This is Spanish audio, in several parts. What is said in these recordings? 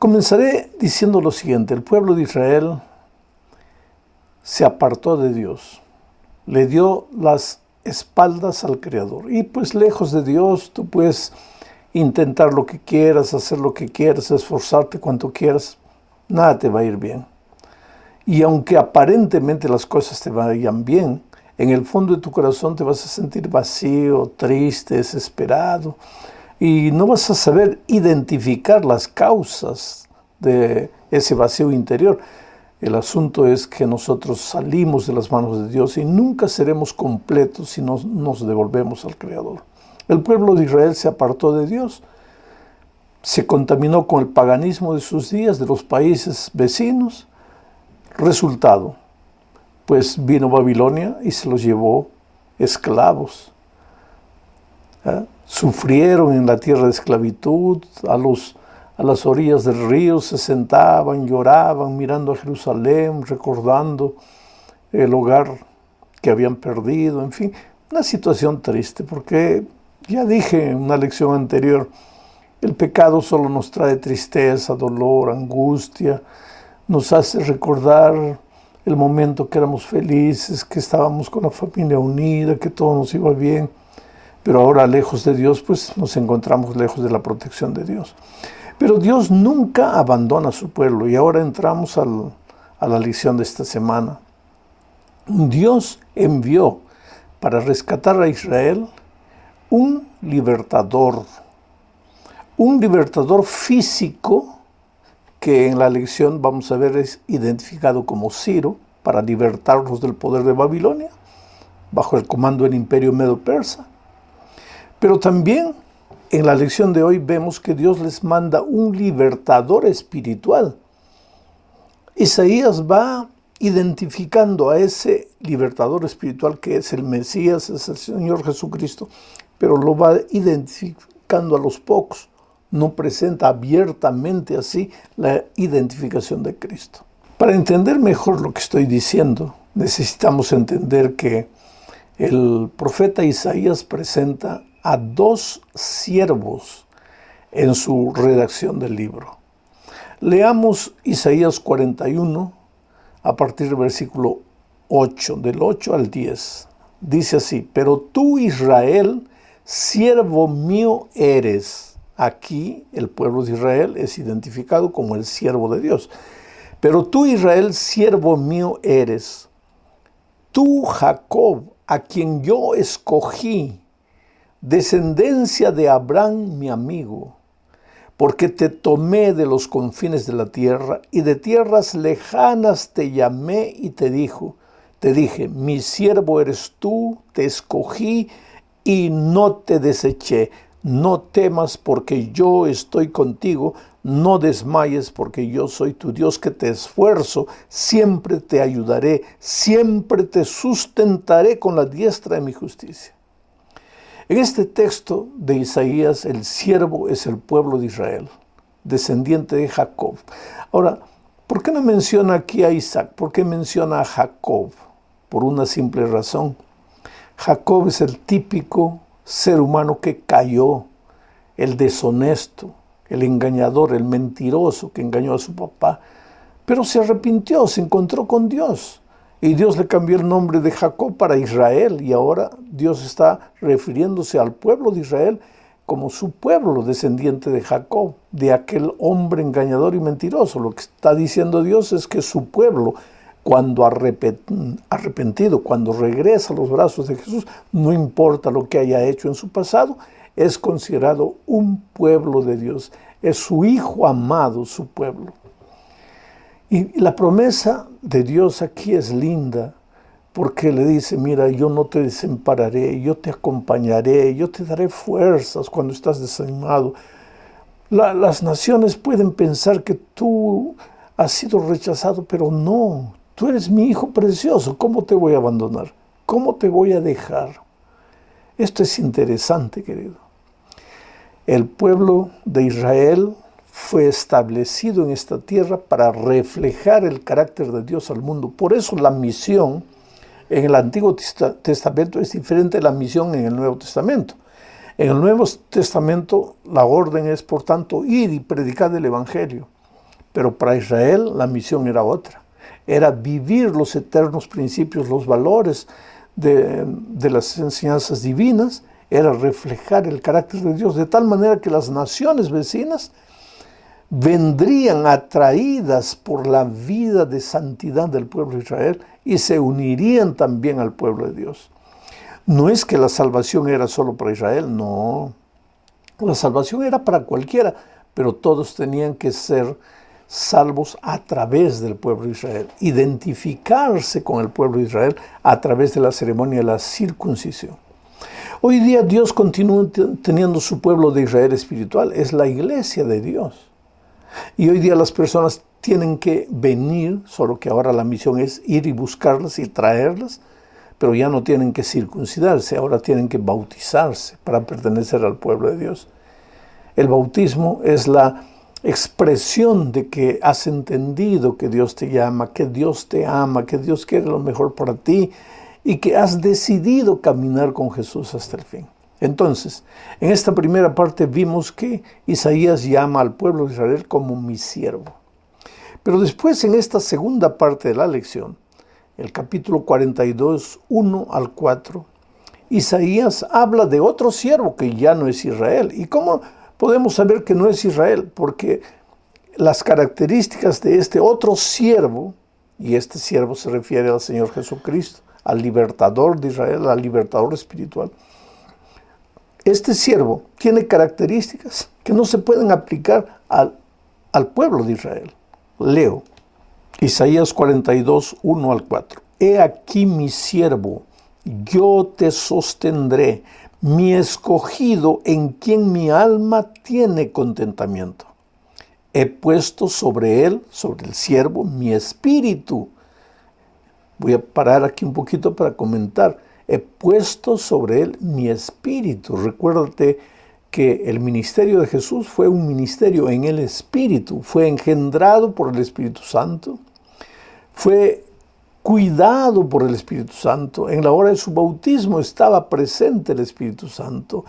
Comenzaré diciendo lo siguiente: el pueblo de Israel se apartó de Dios, le dio las espaldas al Creador. Y pues lejos de Dios, tú puedes intentar lo que quieras, hacer lo que quieras, esforzarte cuanto quieras, nada te va a ir bien. Y aunque aparentemente las cosas te vayan bien, en el fondo de tu corazón te vas a sentir vacío, triste, desesperado, y no vas a saber identificar las causas de ese vacío interior. El asunto es que nosotros salimos de las manos de Dios y nunca seremos completos si no nos devolvemos al Creador. El pueblo de Israel se apartó de Dios, se contaminó con el paganismo de sus días, de los países vecinos. Resultado, pues vino Babilonia y se los llevó esclavos. Sufrieron en la tierra de esclavitud, a las orillas del río se sentaban, lloraban, mirando a Jerusalén, recordando el hogar que habían perdido, en fin, una situación triste, porque ya dije en una lección anterior, el pecado solo nos trae tristeza, dolor, angustia, nos hace recordar el momento que éramos felices, que estábamos con la familia unida, que todo nos iba bien, pero ahora lejos de Dios, pues nos encontramos lejos de la protección de Dios. Pero Dios nunca abandona a su pueblo, y ahora entramos a la lección de esta semana. Dios envió para rescatar a Israel un libertador físico, que en la lección vamos a ver es identificado como Ciro, para libertarlos del poder de Babilonia, bajo el comando del imperio medo-persa. Pero también en la lección de hoy vemos que Dios les manda un libertador espiritual. Isaías va identificando a ese libertador espiritual que es el Mesías, es el Señor Jesucristo, pero lo va identificando a los pocos. No presenta abiertamente así la identificación de Cristo. Para entender mejor lo que estoy diciendo, necesitamos entender que el profeta Isaías presenta a dos siervos en su redacción del libro. Leamos Isaías 41 a partir del versículo 8, del 8 al 10. Dice así: pero tú, Israel, siervo mío eres. Aquí el pueblo de Israel es identificado como el siervo de Dios. Pero tú, Israel, siervo mío eres. Tú, Jacob, a quien yo escogí, descendencia de Abraham, mi amigo, porque te tomé de los confines de la tierra y de tierras lejanas te llamé y te dije, mi siervo eres tú, te escogí y no te deseché. No temas porque yo estoy contigo, no desmayes porque yo soy tu Dios que te esfuerzo, siempre te ayudaré, siempre te sustentaré con la diestra de mi justicia. En este texto de Isaías, el siervo es el pueblo de Israel, descendiente de Jacob. Ahora, ¿por qué no menciona aquí a Isaac? ¿Por qué menciona a Jacob? Por una simple razón. Jacob es el típico ser humano que cayó, el deshonesto, el engañador, el mentiroso que engañó a su papá, pero se arrepintió, se encontró con Dios. Y Dios le cambió el nombre de Jacob para Israel, y ahora Dios está refiriéndose al pueblo de Israel como su pueblo descendiente de Jacob, de aquel hombre engañador y mentiroso. Lo que está diciendo Dios es que su pueblo, cuando arrepentido, cuando regresa a los brazos de Jesús, no importa lo que haya hecho en su pasado, es considerado un pueblo de Dios. Es su hijo amado, su pueblo. Y la promesa de Dios aquí es linda, porque le dice, mira, yo no te desampararé, yo te acompañaré, yo te daré fuerzas cuando estás desanimado. Las naciones pueden pensar que tú has sido rechazado, pero no, tú eres mi hijo precioso, ¿cómo te voy a abandonar? ¿Cómo te voy a dejar? Esto es interesante, querido. El pueblo de Israel fue establecido en esta tierra para reflejar el carácter de Dios al mundo. Por eso la misión en el Antiguo Testamento es diferente de la misión en el Nuevo Testamento. En el Nuevo Testamento la orden es, por tanto, ir y predicar el Evangelio. Pero para Israel la misión era otra. Era vivir los eternos principios, los valores de las enseñanzas divinas, era reflejar el carácter de Dios, de tal manera que las naciones vecinas vendrían atraídas por la vida de santidad del pueblo de Israel y se unirían también al pueblo de Dios. No es que la salvación era solo para Israel, no. La salvación era para cualquiera, pero todos tenían que ser salvos a través del pueblo de Israel, identificarse con el pueblo de Israel a través de la ceremonia de la circuncisión. Hoy día Dios continúa teniendo su pueblo de Israel espiritual, es la iglesia de Dios. Y hoy día las personas tienen que venir, solo que ahora la misión es ir y buscarlas y traerlas, pero ya no tienen que circuncidarse, ahora tienen que bautizarse para pertenecer al pueblo de Dios. El bautismo es la expresión de que has entendido que Dios te llama, que Dios te ama, que Dios quiere lo mejor para ti y que has decidido caminar con Jesús hasta el fin. Entonces, en esta primera parte vimos que Isaías llama al pueblo de Israel como mi siervo. Pero después, en esta segunda parte de la lección, el capítulo 42, 1 al 4, Isaías habla de otro siervo que ya no es Israel. ¿Y cómo podemos saber que no es Israel? Porque las características de este otro siervo, y este siervo se refiere al Señor Jesucristo, al libertador de Israel, al libertador espiritual. Este siervo tiene características que no se pueden aplicar al pueblo de Israel. Leo Isaías 42, 1 al 4. He aquí mi siervo, yo te sostendré, mi escogido en quien mi alma tiene contentamiento. He puesto sobre él, sobre el siervo, mi espíritu. Voy a parar aquí un poquito para comentar. He puesto sobre él mi espíritu. Recuérdate que el ministerio de Jesús fue un ministerio en el Espíritu. Fue engendrado por el Espíritu Santo. Fue cuidado por el Espíritu Santo. En la hora de su bautismo estaba presente el Espíritu Santo.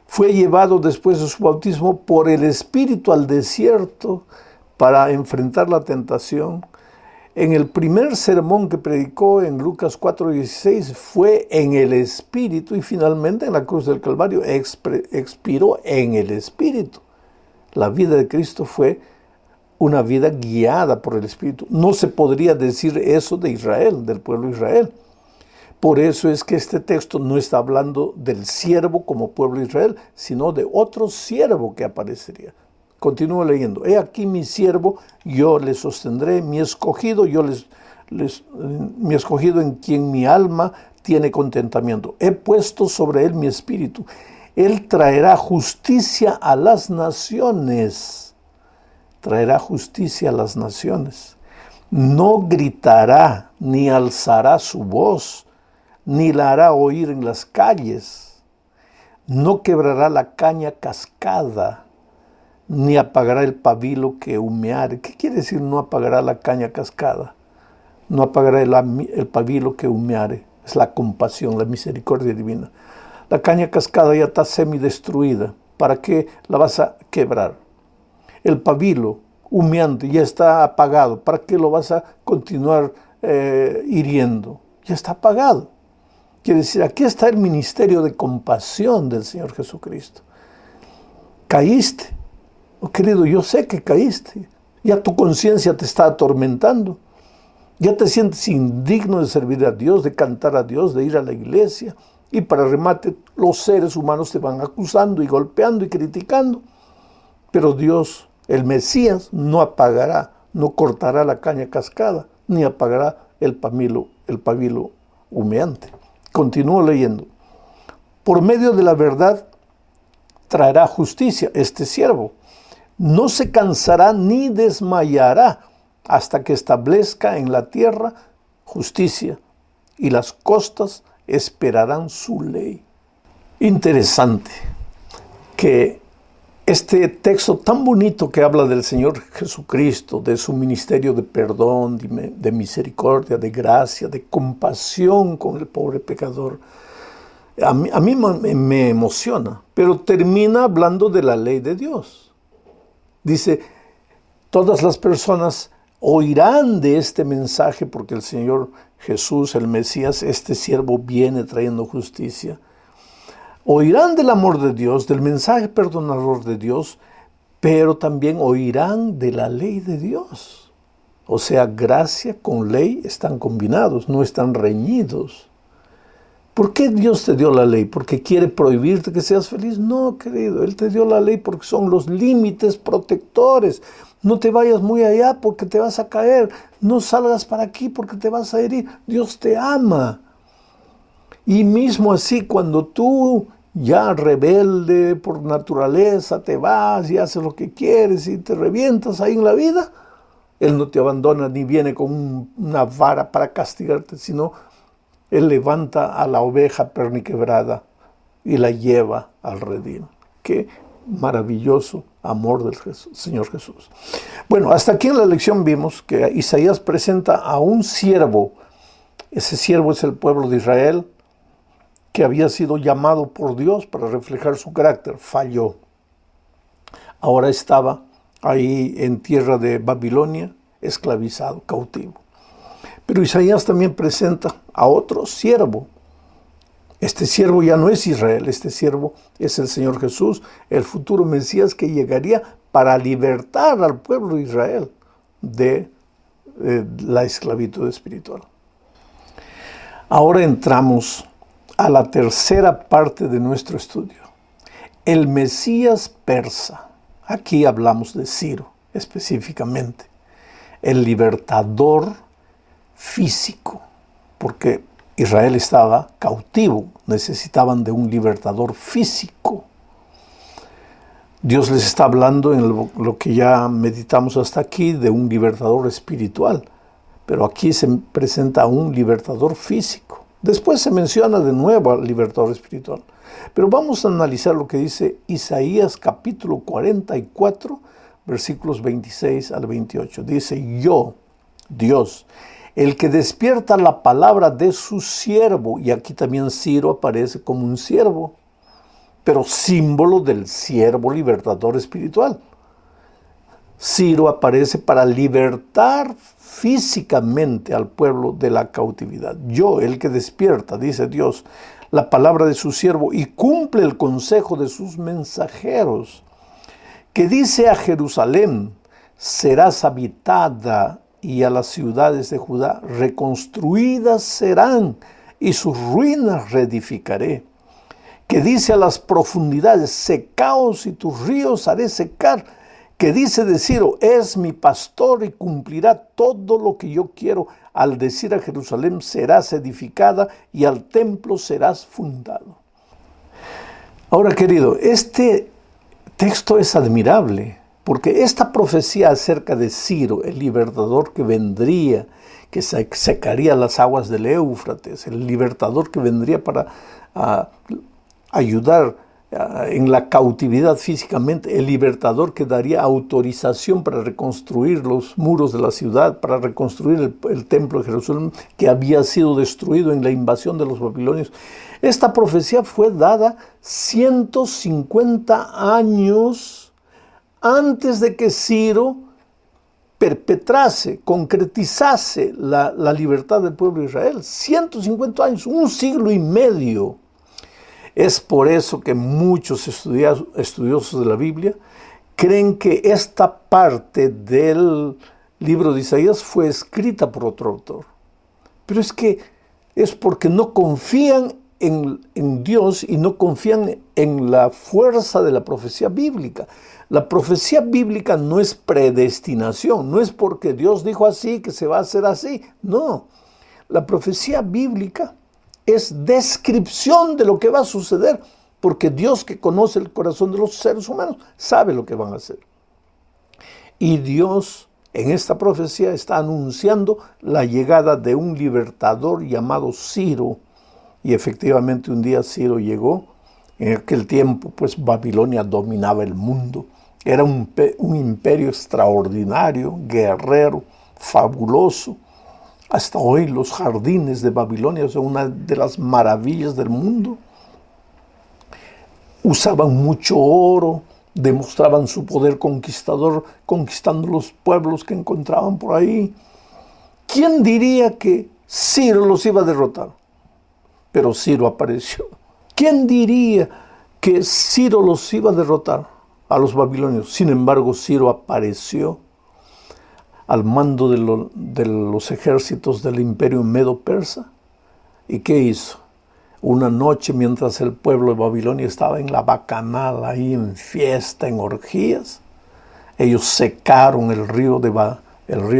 Fue llevado después de su bautismo por el Espíritu al desierto para enfrentar la tentación. En el primer sermón que predicó en Lucas 4:16 fue en el Espíritu y finalmente en la cruz del Calvario expiró en el Espíritu. La vida de Cristo fue una vida guiada por el Espíritu. No se podría decir eso de Israel, del pueblo de Israel. Por eso es que este texto no está hablando del siervo como pueblo de Israel, sino de otro siervo que aparecería. Continúo leyendo. He aquí mi siervo, yo le sostendré, mi escogido, mi escogido en quien mi alma tiene contentamiento. He puesto sobre él mi espíritu. Él traerá justicia a las naciones. Traerá justicia a las naciones. No gritará, ni alzará su voz, ni la hará oír en las calles. No quebrará la caña cascada, ni apagará el pabilo que humeare. ¿Qué quiere decir no apagará la caña cascada? No apagará el pabilo que humeare. Es la compasión, la misericordia divina. La caña cascada ya está semidestruida. ¿Para qué la vas a quebrar? El pabilo humeante ya está apagado. ¿Para qué lo vas a continuar hiriendo? Ya está apagado. Quiere decir, aquí está el ministerio de compasión del Señor Jesucristo. Caíste. Oh, querido, yo sé que caíste. Ya tu conciencia te está atormentando. Ya te sientes indigno de servir a Dios, de cantar a Dios, de ir a la iglesia. Y para remate, los seres humanos te van acusando y golpeando y criticando. Pero Dios, el Mesías, no apagará, no cortará la caña cascada, ni apagará el pabilo humeante. Continúo leyendo. Por medio de la verdad traerá justicia este siervo. No se cansará ni desmayará hasta que establezca en la tierra justicia, y las costas esperarán su ley. Interesante que este texto tan bonito que habla del Señor Jesucristo, de su ministerio de perdón, de misericordia, de gracia, de compasión con el pobre pecador, a mí me emociona, pero termina hablando de la ley de Dios. Dice, Todas las personas oirán de este mensaje porque el Señor Jesús, el Mesías, este siervo viene trayendo justicia. Oirán del amor de Dios, del mensaje perdonador de Dios, pero también oirán de la ley de Dios. O sea, gracia con ley están combinados, no están reñidos. ¿Por qué Dios te dio la ley? ¿Porque quiere prohibirte que seas feliz? No, querido, Él te dio la ley porque son los límites protectores. No te vayas muy allá porque te vas a caer. No salgas para aquí porque te vas a herir. Dios te ama. Y mismo así, cuando tú ya rebelde por naturaleza te vas y haces lo que quieres y te revientas ahí en la vida, Él no te abandona ni viene con una vara para castigarte, sino Él levanta a la oveja perniquebrada y la lleva al redil. Qué maravilloso amor del Señor Jesús. Bueno, hasta aquí en la lección vimos que Isaías presenta a un siervo. Ese siervo es el pueblo de Israel, que había sido llamado por Dios para reflejar su carácter. Falló. Ahora estaba ahí en tierra de Babilonia, esclavizado, cautivo. Pero Isaías también presenta a otro siervo. Este siervo ya no es Israel, este siervo es el Señor Jesús, el futuro Mesías que llegaría para libertar al pueblo de Israel de la esclavitud espiritual. Ahora entramos a la tercera parte de nuestro estudio. El Mesías persa. Aquí hablamos de Ciro específicamente. El libertador físico, porque Israel estaba cautivo, necesitaban de un libertador físico. Dios les está hablando en lo que ya meditamos hasta aquí de un libertador espiritual, pero aquí se presenta un libertador físico. Después se menciona de nuevo al libertador espiritual. Pero vamos a analizar lo que dice Isaías capítulo 44, versículos 26 al 28. Dice: yo, Dios, el que despierta la palabra de su siervo, y aquí también Ciro aparece como un siervo, pero símbolo del siervo libertador espiritual. Ciro aparece para libertar físicamente al pueblo de la cautividad. Yo, el que despierta, dice Dios, la palabra de su siervo y cumple el consejo de sus mensajeros, que dice a Jerusalén: serás habitada, y a las ciudades de Judá reconstruidas serán, y sus ruinas reedificaré. Que dice a las profundidades: secaos, y tus ríos haré secar. Que dice de Ciro: es mi pastor y cumplirá todo lo que yo quiero. Al decir a Jerusalén: serás edificada, y al templo serás fundado. Ahora, querido, este texto es admirable, porque esta profecía acerca de Ciro, el libertador que vendría, que secaría las aguas del Éufrates, el libertador que vendría para ayudar en la cautividad físicamente, el libertador que daría autorización para reconstruir los muros de la ciudad, para reconstruir el templo de Jerusalén que había sido destruido en la invasión de los babilonios. Esta profecía fue dada 150 años antes de que Ciro perpetrase, concretizase la libertad del pueblo de Israel. 150 años, un siglo y medio. Es por eso que muchos estudiosos de la Biblia creen que esta parte del libro de Isaías fue escrita por otro autor. Pero es porque no confían en Dios y no confían en la fuerza de la profecía bíblica. La profecía bíblica no es predestinación, no es porque Dios dijo así que se va a hacer así. No, la profecía bíblica es descripción de lo que va a suceder, porque Dios, que conoce el corazón de los seres humanos, sabe lo que van a hacer. Y Dios en esta profecía está anunciando la llegada de un libertador llamado Ciro. Y efectivamente un día Ciro llegó. En aquel tiempo, pues Babilonia dominaba el mundo. Era un imperio extraordinario, guerrero, fabuloso. Hasta hoy los jardines de Babilonia son una de las maravillas del mundo. Usaban mucho oro, demostraban su poder conquistador, conquistando los pueblos que encontraban por ahí. ¿Quién diría que Ciro los iba a derrotar? Pero Ciro apareció. ¿Quién diría que Ciro los iba a derrotar a los babilonios? Sin embargo, Ciro apareció al mando de los ejércitos del imperio medo-persa. ¿Y qué hizo? Una noche, mientras el pueblo de Babilonia estaba en la bacanal, ahí en fiesta, en orgías, ellos secaron el río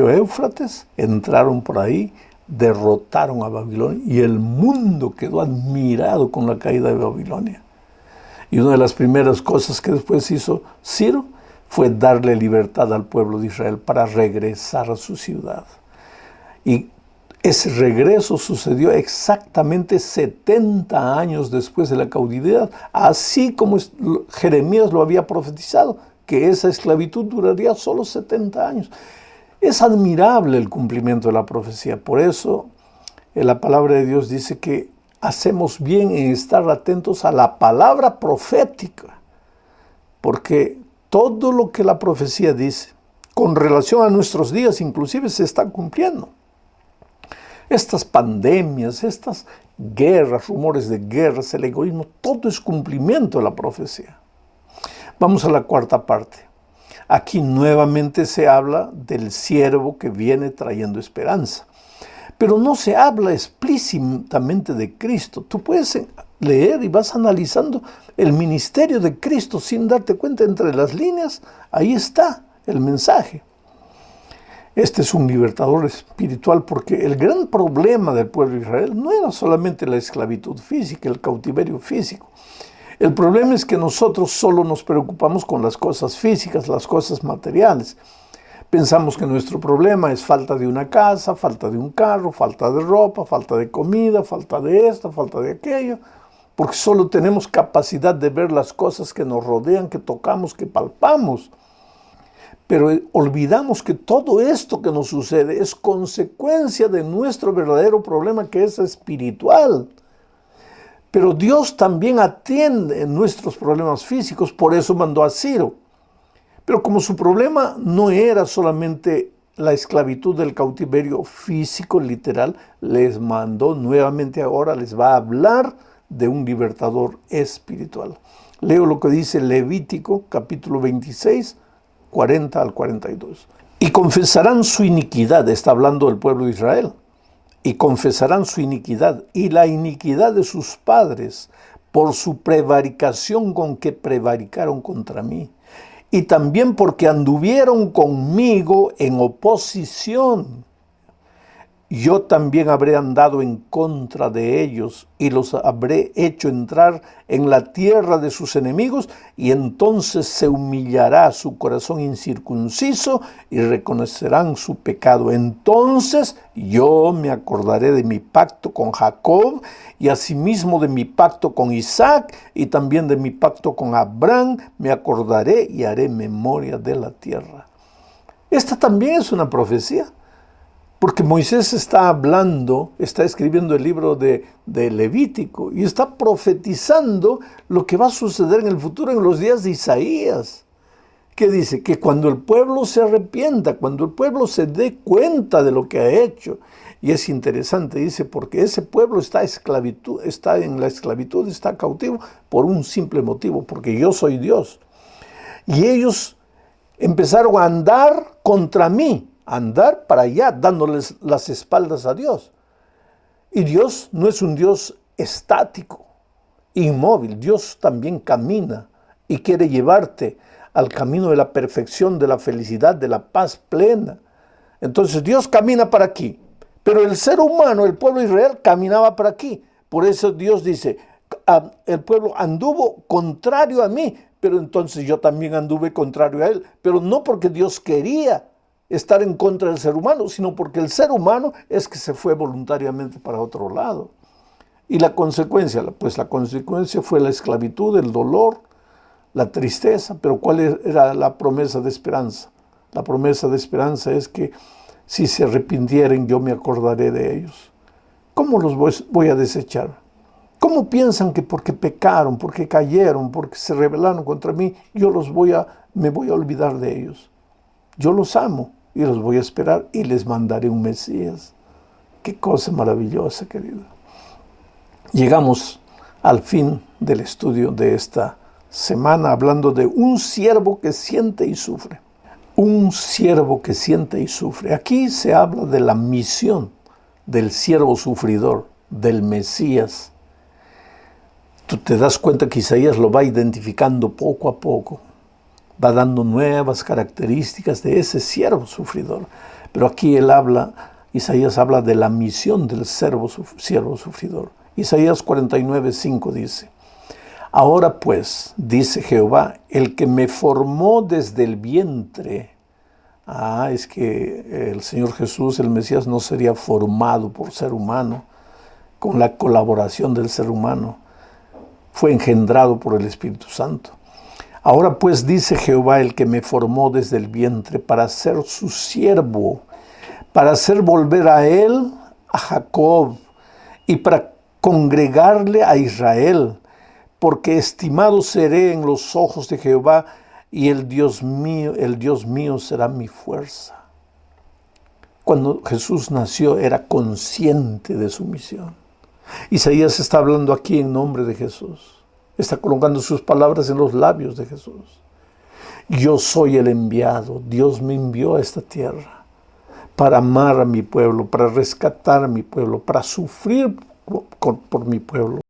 Éufrates, entraron por ahí, derrotaron a Babilonia y el mundo quedó admirado con la caída de Babilonia. Y una de las primeras cosas que después hizo Ciro fue darle libertad al pueblo de Israel para regresar a su ciudad. Y ese regreso sucedió exactamente 70 años después de la cautividad, así como Jeremías lo había profetizado, que esa esclavitud duraría solo 70 años. Es admirable el cumplimiento de la profecía. Por eso la palabra de Dios dice que hacemos bien en estar atentos a la palabra profética, porque todo lo que la profecía dice, con relación a nuestros días inclusive, se está cumpliendo. Estas pandemias, estas guerras, rumores de guerras, el egoísmo, todo es cumplimiento de la profecía. Vamos a la cuarta parte. Aquí nuevamente se habla del siervo que viene trayendo esperanza. Pero no se habla explícitamente de Cristo. Tú puedes leer y vas analizando el ministerio de Cristo sin darte cuenta entre las líneas. Ahí está el mensaje. Este es un libertador espiritual porque el gran problema del pueblo de Israel no era solamente la esclavitud física, el cautiverio físico. El problema es que nosotros solo nos preocupamos con las cosas físicas, las cosas materiales. Pensamos que nuestro problema es falta de una casa, falta de un carro, falta de ropa, falta de comida, falta de esto, falta de aquello, porque solo tenemos capacidad de ver las cosas que nos rodean, que tocamos, que palpamos. Pero olvidamos que todo esto que nos sucede es consecuencia de nuestro verdadero problema, que es espiritual. Pero Dios también atiende nuestros problemas físicos, por eso mandó a Ciro. Pero como su problema no era solamente la esclavitud del cautiverio físico literal, les mandó nuevamente ahora, les va a hablar de un libertador espiritual. Leo lo que dice Levítico capítulo 26, 40 al 42. Y confesarán su iniquidad, está hablando del pueblo de Israel, y confesarán su iniquidad y la iniquidad de sus padres por su prevaricación con que prevaricaron contra mí. Y también porque anduvieron conmigo en oposición. Yo también habré andado en contra de ellos y los habré hecho entrar en la tierra de sus enemigos, y entonces se humillará su corazón incircunciso y reconocerán su pecado. Entonces yo me acordaré de mi pacto con Jacob y asimismo de mi pacto con Isaac y también de mi pacto con Abraham. Me acordaré y haré memoria de la tierra. Esta también es una profecía. Porque Moisés está hablando, está escribiendo el libro de Levítico y está profetizando lo que va a suceder en el futuro, en los días de Isaías. Que dice que cuando el pueblo se arrepienta, cuando el pueblo se dé cuenta de lo que ha hecho. Y es interesante, dice, porque ese pueblo está en la esclavitud, está cautivo por un simple motivo, porque yo soy Dios. Y ellos empezaron a andar contra mí. Andar para allá, dándoles las espaldas a Dios. Y Dios no es un Dios estático, inmóvil. Dios también camina y quiere llevarte al camino de la perfección, de la felicidad, de la paz plena. Entonces Dios camina para aquí, pero el ser humano, el pueblo de Israel, caminaba para aquí. Por eso Dios dice, el pueblo anduvo contrario a mí, pero entonces yo también anduve contrario a él. Pero no porque Dios quería estar en contra del ser humano, sino porque el ser humano es que se fue voluntariamente para otro lado. Y la consecuencia, pues la consecuencia fue la esclavitud, el dolor, la tristeza. Pero ¿cuál era la promesa de esperanza? La promesa de esperanza es que si se arrepintieren, yo me acordaré de ellos. ¿Cómo los voy a desechar? ¿Cómo piensan que porque pecaron, porque cayeron, porque se rebelaron contra mí, me voy a olvidar de ellos? Yo los amo y los voy a esperar y les mandaré un Mesías. Qué cosa maravillosa, querido. Llegamos al fin del estudio de esta semana hablando de un siervo que siente y sufre. Un siervo que siente y sufre. Aquí se habla de la misión del siervo sufridor, del Mesías. Tú te das cuenta que Isaías lo va identificando poco a poco. Va dando nuevas características de ese siervo sufridor. Pero aquí Isaías habla de la misión del siervo sufridor. Isaías 49:5 dice: Ahora pues, dice Jehová, el que me formó desde el vientre. Es que el Señor Jesús, el Mesías, no sería formado por ser humano, con la colaboración del ser humano. Fue engendrado por el Espíritu Santo. Ahora pues, dice Jehová, el que me formó desde el vientre, para ser su siervo, para hacer volver a él, a Jacob, y para congregarle a Israel, porque estimado seré en los ojos de Jehová, y el Dios mío será mi fuerza. Cuando Jesús nació era consciente de su misión. Isaías está hablando aquí en nombre de Jesús. Está colocando sus palabras en los labios de Jesús. Yo soy el enviado. Dios me envió a esta tierra para amar a mi pueblo, para rescatar a mi pueblo, para sufrir por mi pueblo.